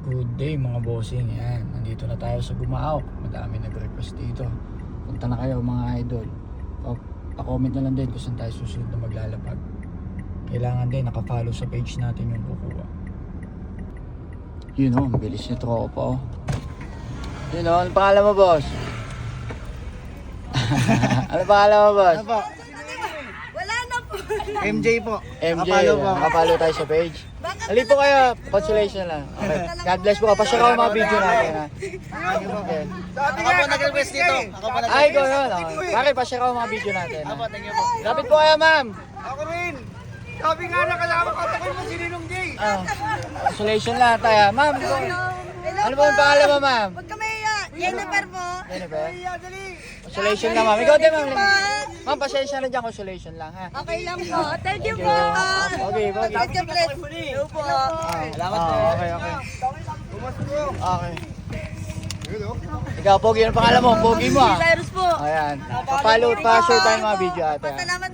Good day mga bossing. Yan, nandito na tayo sa Gumaok. Madami nag-request dito. Punta na kayo mga idol. Pa-comment na lang din kung saan tayo susunod na maglalapag. Kailangan din naka-follow sa page natin yung kukuha. Yun ang bilis ni Tropa Yun ano pangalan mo boss? Ano pangalan mo boss? Ano po? Wala na po. MJ po. MJ, Nakapalo po. nakapalo tayo sa page. Halip po kayo, consolation lang. Okay. God bless po. Pa-share ako mga video natin ha. Okay. Ako po nag-request dito. Ako po Ay, go yun. Bakit pa-share ako mga video natin ha? Ako, thank you po. Lapit po kayo ma'am. Ako rin. Sabi nga na kasama ko takoy mo si Ninong Jay. Consolation lang tayo. Ma'am, ano po yung pangalan mo ma'am? Huwag kami Jennifer po. Jennifer? Dali. Consolation lang ma'am. Ikaw din ma'am. Ma'am, pasensya na dyan. Consolation lang ha. Okay lang po. Thank you po. Okay, okay. God bless. Hello po. Salamat po. Okay, okay. Okay. Ikaw, Pogi, ano pangalan mo? Pogi mo ah. Cyrus po. Ayan. Pa-follow, pa-share tayo mga video ate. Salamat